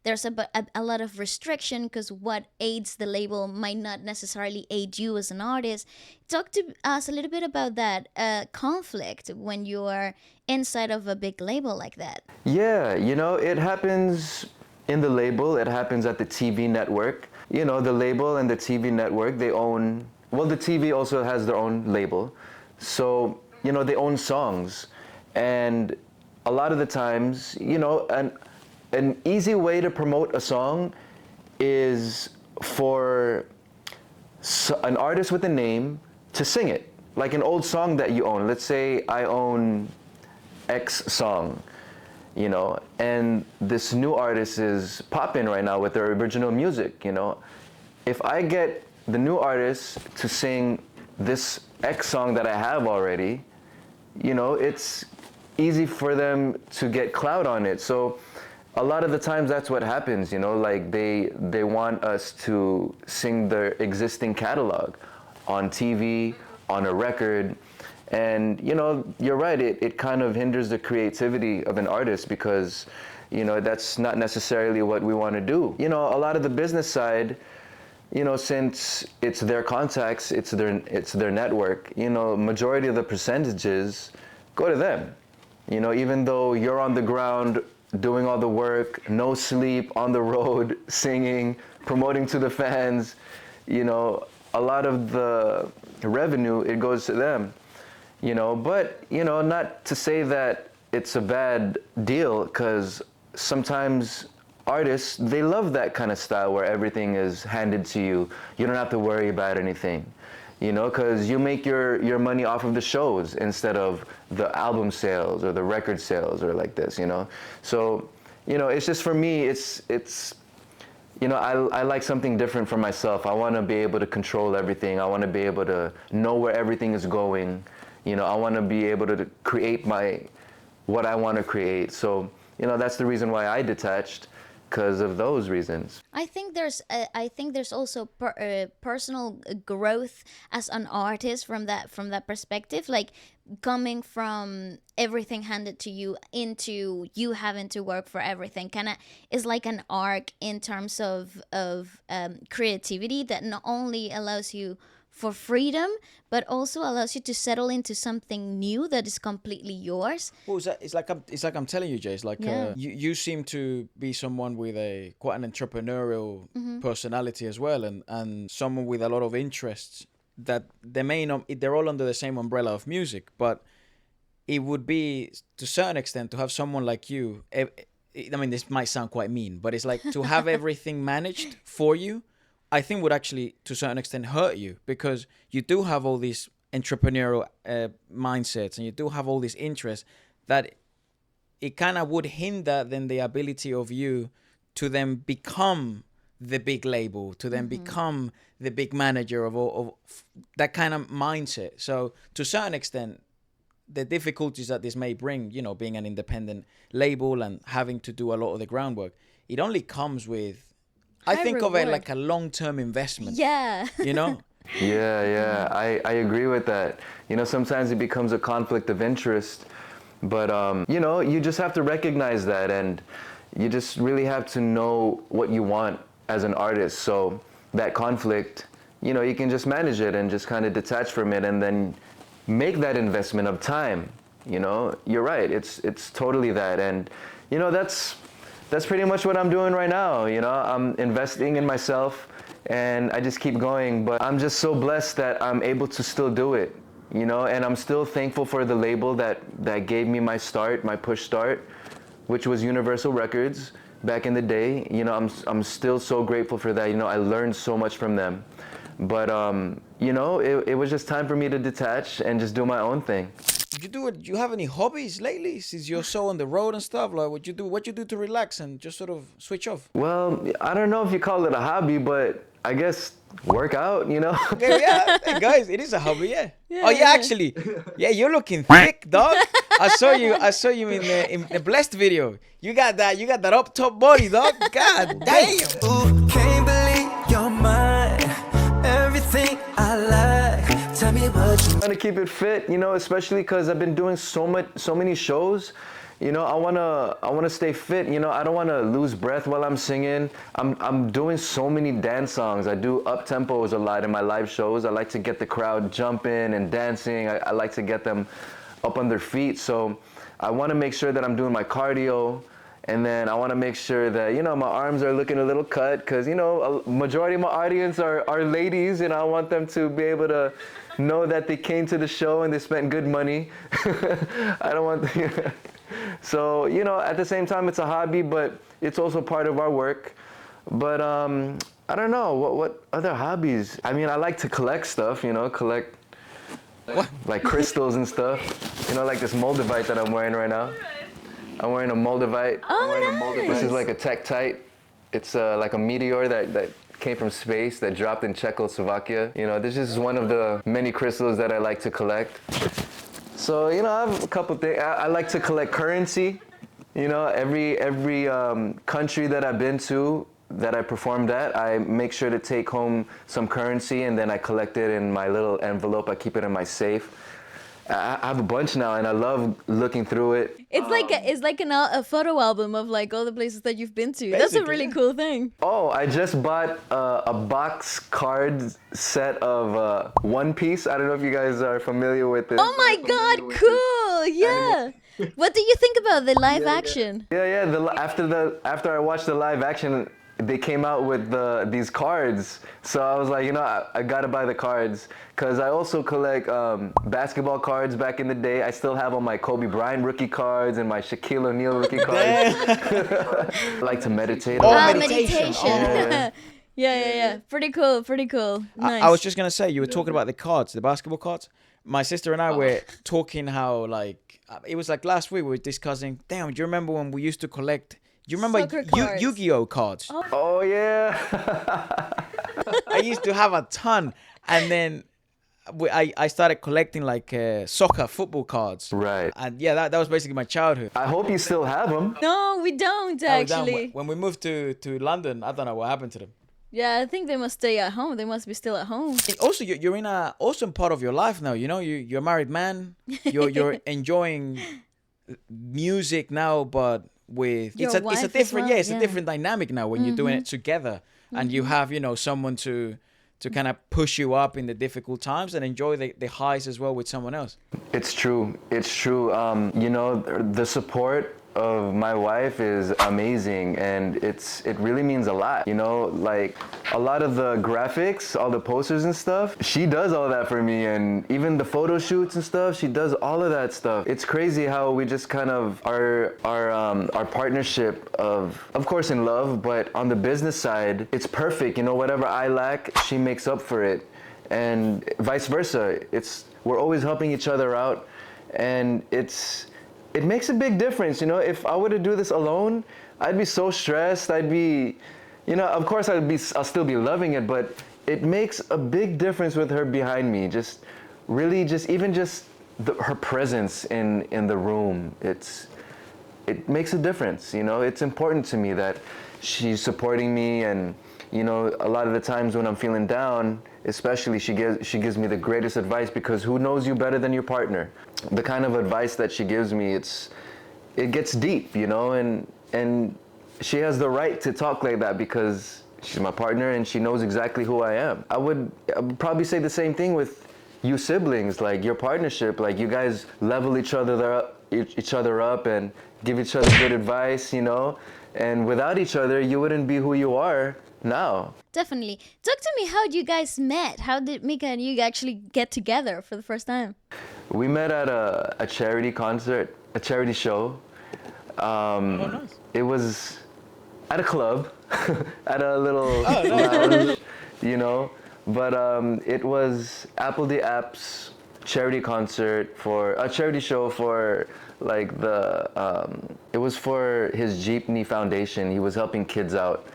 there's a lot of restriction because what aids the label might not necessarily aid you as an artist. Talk to us a little bit about that conflict when you are inside of a big label like that. Yeah, you know, it happens in the label, it happens at the TV network. You know, the label and the TV network, they own, well, the TV also has their own label. So, you know, they own songs. And a lot of the times, you know, an easy way to promote a song is for an artist with a name to sing it. Like an old song that you own. Let's say I own X song, you know, and this new artist is popping right now with their original music, you know. If I get the new artist to sing this X song that I have already, you know, it's easy for them to get clout on it. So a lot of the times that's what happens, you know, like they want us to sing their existing catalog on TV, on a record. And, you know, you're right, it kind of hinders the creativity of an artist because, you know, that's not necessarily what we want to do. You know, a lot of the business side, you know, since it's their contacts, it's their network, you know, majority of the percentages go to them. You know, even though you're on the ground doing all the work, no sleep, on the road, singing, promoting to the fans, you know, a lot of the revenue, it goes to them, you know. But, you know, not to say that it's a bad deal, because sometimes artists, they love that kind of style where everything is handed to you. You don't have to worry about anything. You know, because you make your money off of the shows instead of the album sales or the record sales or like this, you know. So, you know, it's just for me, it's you know, I like something different for myself. I want to be able to control everything. I want to be able to know where everything is going. You know, I want to be able to create what I want to create. So, you know, that's the reason why I detached. Because of those reasons. I think there's also personal growth as an artist from that perspective, like coming from everything handed to you into you having to work for everything. Kind of is like an arc in terms of creativity that not only allows you for freedom, but also allows you to settle into something new that is completely yours. Well, it's like I'm telling you, Jay. It's like Yeah. you seem to be someone with quite an entrepreneurial personality as well, and someone with a lot of interests that they're all under the same umbrella of music, but it would be to a certain extent to have someone like you. I mean, this might sound quite mean, but it's like to have everything managed for you. I think would actually, to a certain extent, hurt you, because you do have all these entrepreneurial mindsets and you do have all these interests that it kind of would hinder then the ability of you to then become the big label, to then become the big manager of that kind of mindset. So to a certain extent, the difficulties that this may bring, you know, being an independent label and having to do a lot of the groundwork, it only comes with, I think of it like a long-term investment. Yeah. You know? Yeah, I agree with that. You know, sometimes it becomes a conflict of interest, but you know, you just have to recognize that, and you just really have to know what you want as an artist. So that conflict, you know, you can just manage it and just kind of detach from it, and then make that investment of time. You know, you're right. It's totally that, and you know, that's pretty much what I'm doing right now. You know, I'm investing in myself, and I just keep going. But I'm just so blessed that I'm able to still do it, you know, and I'm still thankful for the label that gave me my start, my push start, which was Universal Records back in the day. You know, I'm still so grateful for that. You know, I learned so much from them. But, you know, it was just time for me to detach and just do my own thing. Do you have any hobbies lately since you're so on the road and stuff? Like what you do to relax and just sort of switch off? Well, I don't know if you call it a hobby, but I guess work out, you know? Okay, yeah, hey guys, it is a hobby, yeah. Oh yeah, actually, yeah, you're looking thick, dog. I saw you in the Blessed video. You got that up top body, dog. God damn. Ooh, can't believe you're mine. Everything I like. Tell me what you Trying to keep it fit, you know, especially because I've been doing so many shows. You know, I wanna stay fit. You know, I don't wanna lose breath while I'm singing. I'm doing so many dance songs. I do up tempos a lot in my live shows. I like to get the crowd jumping and dancing. I like to get them up on their feet. So I want to make sure that I'm doing my cardio, and then I want to make sure that, you know, my arms are looking a little cut, because, you know, a majority of my audience are ladies, and I want them to be able to know that they came to the show and they spent good money. I don't want so, you know, at the same time, it's a hobby, but it's also part of our work. But I don't know, what other hobbies? I mean, I like to collect stuff, you know, like crystals and stuff. You know, like this Moldavite that I'm wearing right now. I'm wearing a Moldavite. Oh, This is like a Tektite. It's like a meteor that came from space that dropped in Czechoslovakia. You know, this is one of the many crystals that I like to collect. So, you know, I have a couple things. I like to collect currency. You know, every country that I've been to, that I performed at, I make sure to take home some currency, and then I collect it in my little envelope. I keep it in my safe. I have a bunch now, and I love looking through it. It's like a photo album of like all the places that you've been to. That's a really cool thing. Oh, I just bought a box card set of One Piece. I don't know if you guys are familiar with it. Oh my god, cool! Yeah. What do you think about the live action? Yeah. After I watched the live action, they came out with these cards. So I was like, you know, I gotta buy the cards, because I also collect basketball cards back in the day. I still have all my Kobe Bryant rookie cards and my Shaquille O'Neal rookie cards. I like to meditate. Meditation. Yeah. Yeah. Pretty cool. Nice. I was just gonna say, you were talking about the cards, the basketball cards. My sister and I were talking how, like, it was like last week we were discussing, damn, do you remember when we used to collect, do you remember Yu-Gi-Oh cards? Oh yeah. I used to have a ton, and then I started collecting like soccer, football cards. Right. And yeah, that was basically my childhood. I hope you still have them. No, we don't actually. When we moved to London, I don't know what happened to them. Yeah, I think they must stay at home. They must be still at home. Also, you're in a awesome part of your life now. You know, you're a married man. You're enjoying music now, but with it's a different well, it's a different dynamic now when you're doing it together, and you have, you know, someone to to kind of push you up in the difficult times and enjoy the highs as well with someone else. It's true. It's true. You know, the support of my wife is amazing, and it really means a lot. You know, like a lot of the graphics, all the posters and stuff, she does all that for me, and even the photo shoots and stuff, she does all of that stuff. It's crazy how we just kind of our partnership of course in love, but on the business side, it's perfect. You know, whatever I lack, she makes up for it, and vice versa. We're always helping each other out, and it makes a big difference. You know, if I were to do this alone, I'd be so stressed. I'd be, you know, of course I'll still be loving it, but it makes a big difference with her behind me. Just really her presence in the room. It makes a difference. You know, it's important to me that she's supporting me, and you know, a lot of the times when I'm feeling down, especially she gives me the greatest advice, because who knows you better than your partner? The kind of advice that she gives me, it gets deep, you know, and she has the right to talk like that because she's my partner and she knows exactly who I am. I would probably say the same thing with you siblings, like your partnership, like you guys level each other up and give each other good advice, you know, and without each other, you wouldn't be who you are now. Definitely. Talk to me how you guys met. How did Mica and you actually get together for the first time? We met at a charity concert, a charity show. Nice. It was at a club, at a little lounge, you know. But it was Apple the App's charity concert for a charity show for like it was for his Jeepney Foundation. He was helping kids out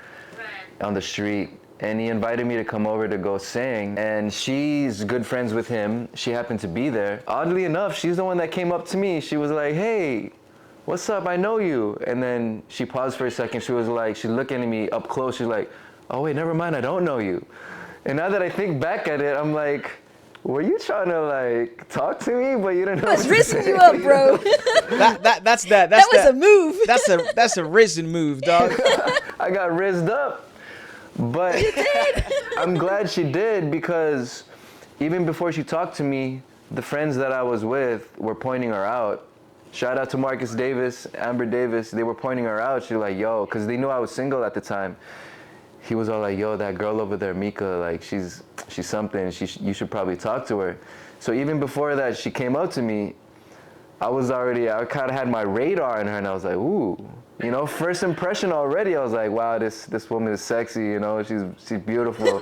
on the street, and he invited me to come over to go sing, and she's good friends with him. She happened to be there. Oddly enough, she's the one that came up to me. She was like, "Hey, what's up? I know you." And then she paused for a second. She was like, she's looking at me up close. She's like, "Oh wait, never mind, I don't know you." And now that I think back at it, I'm like, were you trying to like talk to me, but you didn't know? I was rizzing you up, bro. That was a move. That's a risen move, dog. I got rizzed up. But I'm glad she did, because even before she talked to me, the friends that I was with were pointing her out. Shout out to Marcus Davis, Amber Davis. They were pointing her out. She was like, "Yo," because they knew I was single at the time. He was all like, "Yo, that girl over there, Mica, like she's something. You should probably talk to her." So even before that, she came up to me. I kind of had my radar on her, and I was like, "Ooh." You know, first impression already, I was like, wow, this woman is sexy, you know, she's beautiful.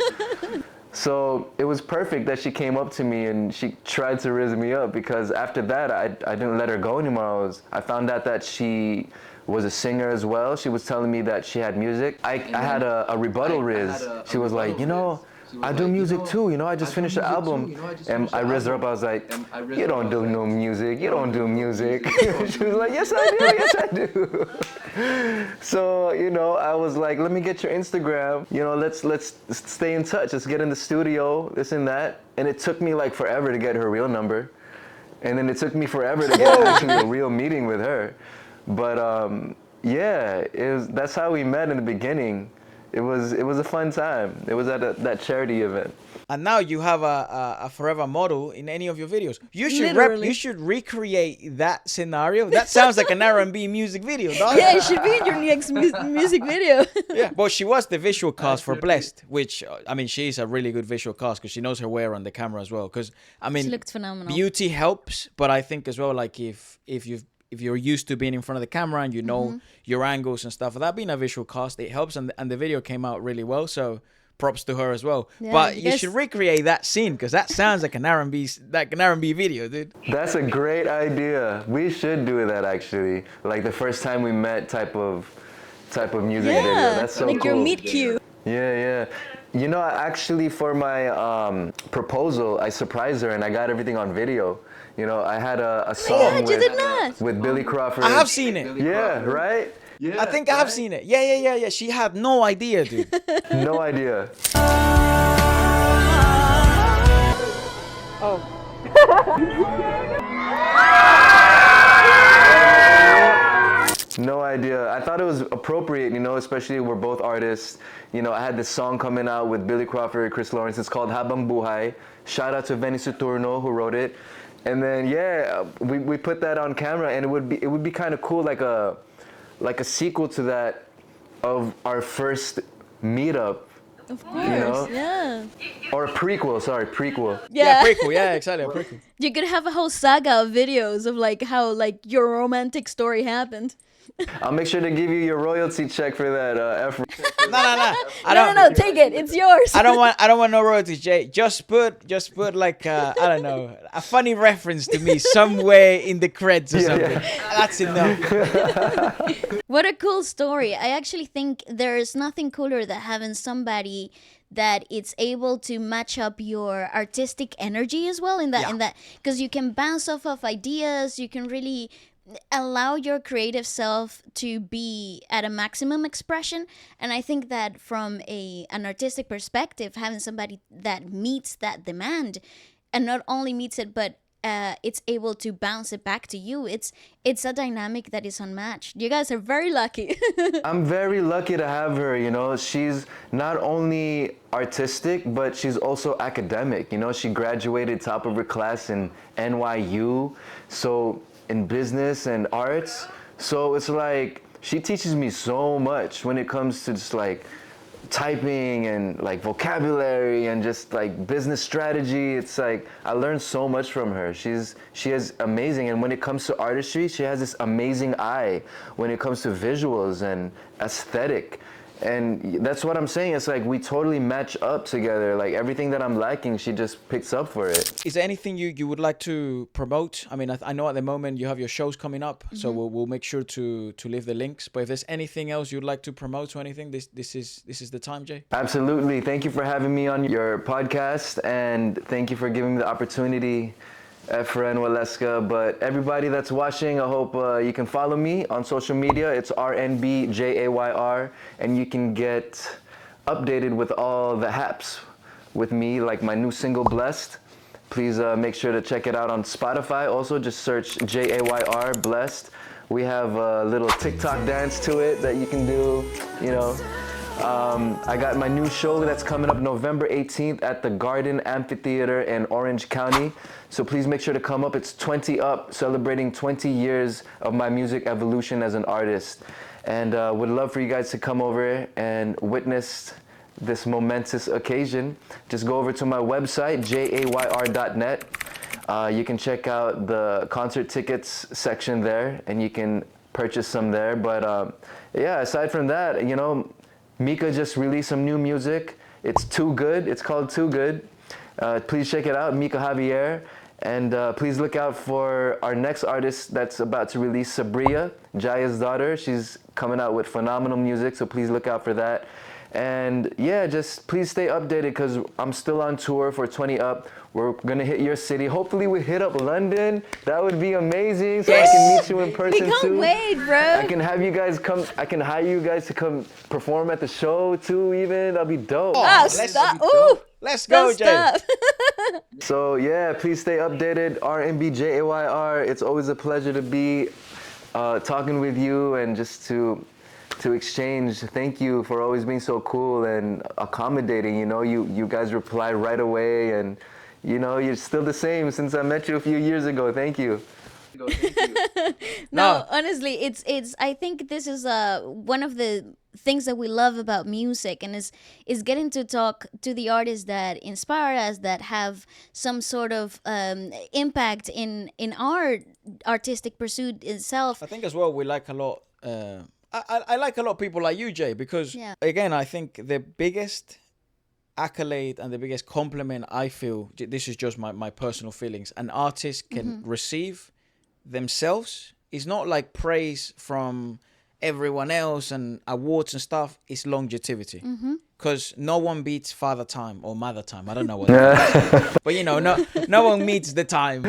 So it was perfect that she came up to me and she tried to rizz me up, because after that, I didn't let her go anymore. I found out that she was a singer as well. She was telling me that she had music. I had a rebuttal rizz. She was like, "You know, I do music too, you know, I just finished an album." And I rizzed her up. I was like, "You don't do no music, you don't do music." She was like, "Yes, I do, yes, I do." So, you know, I was like, "Let me get your Instagram, you know, let's stay in touch, let's get in the studio, this and that." And it took me like forever to get her real number. And then it took me forever to get actually a real meeting with her. But yeah, that's how we met in the beginning. It was a fun time. It was at that charity event. And now you have a forever model in any of your videos. You should recreate that scenario. That sounds like an R&B music video, dog. Yeah, it should be in your next music video. Yeah, but she was the visual cast for Blessed, which, I mean, she is a really good visual cast because she knows her way around the camera as well. Because, I mean, she looked phenomenal. Beauty helps, but I think as well, like if you're used to being in front of the camera and you know your angles and stuff, that being a visual cast, it helps, and the video came out really well, so props to her as well. Yeah, but you should recreate that scene, because that sounds like an R&B video, dude. That's a great idea. We should do that, actually. Like the first time we met type of music video. That's so like cool. Your meet cute. Yeah. You know, actually for my proposal, I surprised her and I got everything on video. You know, I had a song with Billy Crawford. I have seen it. Yeah, right? Yeah, I think I have seen it. Yeah. She had no idea, dude. No idea. Oh. No idea. I thought thought it was appropriate, you know, especially we're both artists. You know, I had this song coming out with Billy Crawford, Chris Lawrence. It's called Habang Buhay. Shout out to Benny Saturno who wrote it. And then we put that on camera, and it would be kind of cool, like a sequel to that of our first meetup. Of course, you know? yeah. Or a prequel, prequel. Yeah, prequel. Yeah, exactly, a prequel. You could have a whole saga of videos of like how like your romantic story happened. I'll make sure to give you your royalty check for that, Efren. No, take it. It's yours. I don't want no royalties, Jay. Just put like I don't know, a funny reference to me somewhere in the creds or something. Yeah. That's enough. What a cool story. I actually think there's nothing cooler than having somebody that it's able to match up your artistic energy as well in that because you can bounce off of ideas, you can really allow your creative self to be at a maximum expression. And I think that from an artistic perspective, having somebody that meets that demand and not only meets it but it's able to bounce it back to you, it's a dynamic that is unmatched. You guys are very lucky. I'm very lucky to have her, you know. She's not only artistic, but she's also academic. You know, she graduated top of her class in NYU, so in business and arts. So it's like she teaches me so much when it comes to just like typing and like vocabulary and just like business strategy. It's like I learned so much from her. She is amazing, and when it comes to artistry, she has this amazing eye when it comes to visuals and aesthetic. And that's what I'm saying. It's like we totally match up together. Like everything that I'm lacking, she just picks up for it. Is there anything you would like to promote? I mean, I know at the moment you have your shows coming up, so we'll make sure to leave the links. But if there's anything else you'd like to promote or anything, this is the time, Jay. Absolutely. Thank you for having me on your podcast, and thank you for giving me the opportunity, Efren, Waleska. But everybody that's watching, I hope you can follow me on social media. It's RNBJAYR, and you can get updated with all the haps with me, like my new single, Blessed. Please make sure to check it out on Spotify. Also, just search JAYR, Blessed. We have a little TikTok dance to it that you can do, you know. I got my new show that's coming up November 18th at the Garden Amphitheater in Orange County. So please make sure to come up. It's 20 Up, celebrating 20 years of my music evolution as an artist. And would love for you guys to come over and witness this momentous occasion. Just go over to my website, jayr.net. You can check out the concert tickets section there, and you can purchase some there. But yeah, aside from that, you know, Mica just released some new music. It's Too Good. It's called Too Good. Please check it out, Mica Javier. And please look out for our next artist that's about to release, Sabria, Jaya's daughter. She's coming out with phenomenal music, so please look out for that. And yeah, just please stay updated because I'm still on tour for 20 Up. We're going to hit your city. Hopefully we hit up London. That would be amazing, so I can meet you in person too. We can't wait, bro. I can have you guys come. I can hire you guys to come perform at the show too even. That'll be dope. Stop. Ooh. Let's go, Jay. So yeah, please stay updated. RNBJAYR. It's always a pleasure to be talking with you and just to exchange. Thank you for always being so cool and accommodating. You know, you guys reply right away, and you know, you're still the same since I met you a few years ago. Thank you. No, honestly, it's I think this is one of the things that we love about music, and is getting to talk to the artists that inspire us, that have some sort of impact in our artistic pursuit itself. I think as well we like a lot. I like a lot of people like you, Jay, because again, I think the biggest accolade and the biggest compliment I feel, this is just my personal feelings, an artist can receive themselves is not like praise from everyone else and awards and stuff. It's longevity, because no one beats father time or mother time. I don't know what but you know, no one meets the time.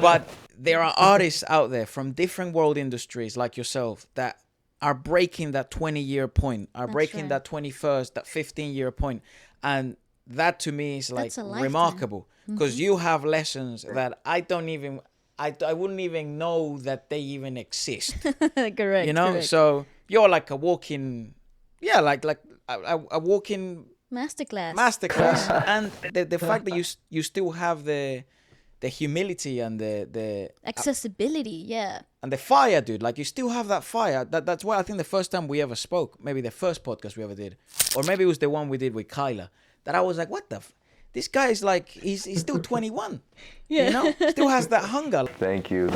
But there are artists out there from different world industries like yourself that are breaking that 20-year point, are breaking that 21st, that 15-year point. And that to me is like remarkable, because you have lessons that I wouldn't even know that they even exist. Correct. You know, correct. so you're like a walking, yeah, like a walking Masterclass. masterclass. And the fact that you still have the humility and the Accessibility, yeah. and the fire, dude. Like, you still have that fire. That's why I think the first time we ever spoke, maybe the first podcast we ever did, or maybe it was the one we did with Kyla, that I was like, what the this guy is like, he's still 21. Yeah. You know? Still has that hunger. Thank you.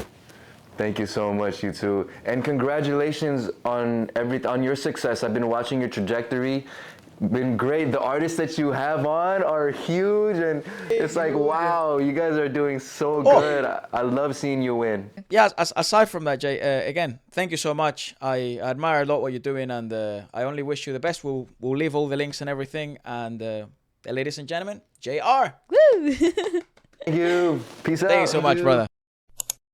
Thank you so much, you two. And congratulations on your success. I've been watching your trajectory. Been great. The artists that you have on are huge, and it's like, wow, you guys are doing so good. I love seeing you win. Yeah, aside from that, Jay, again, thank you so much. I admire a lot what you're doing, and I only wish you the best. We'll leave all the links and everything. And ladies and gentlemen, JR. Woo! Thank you. Peace out. Thank you so much, brother.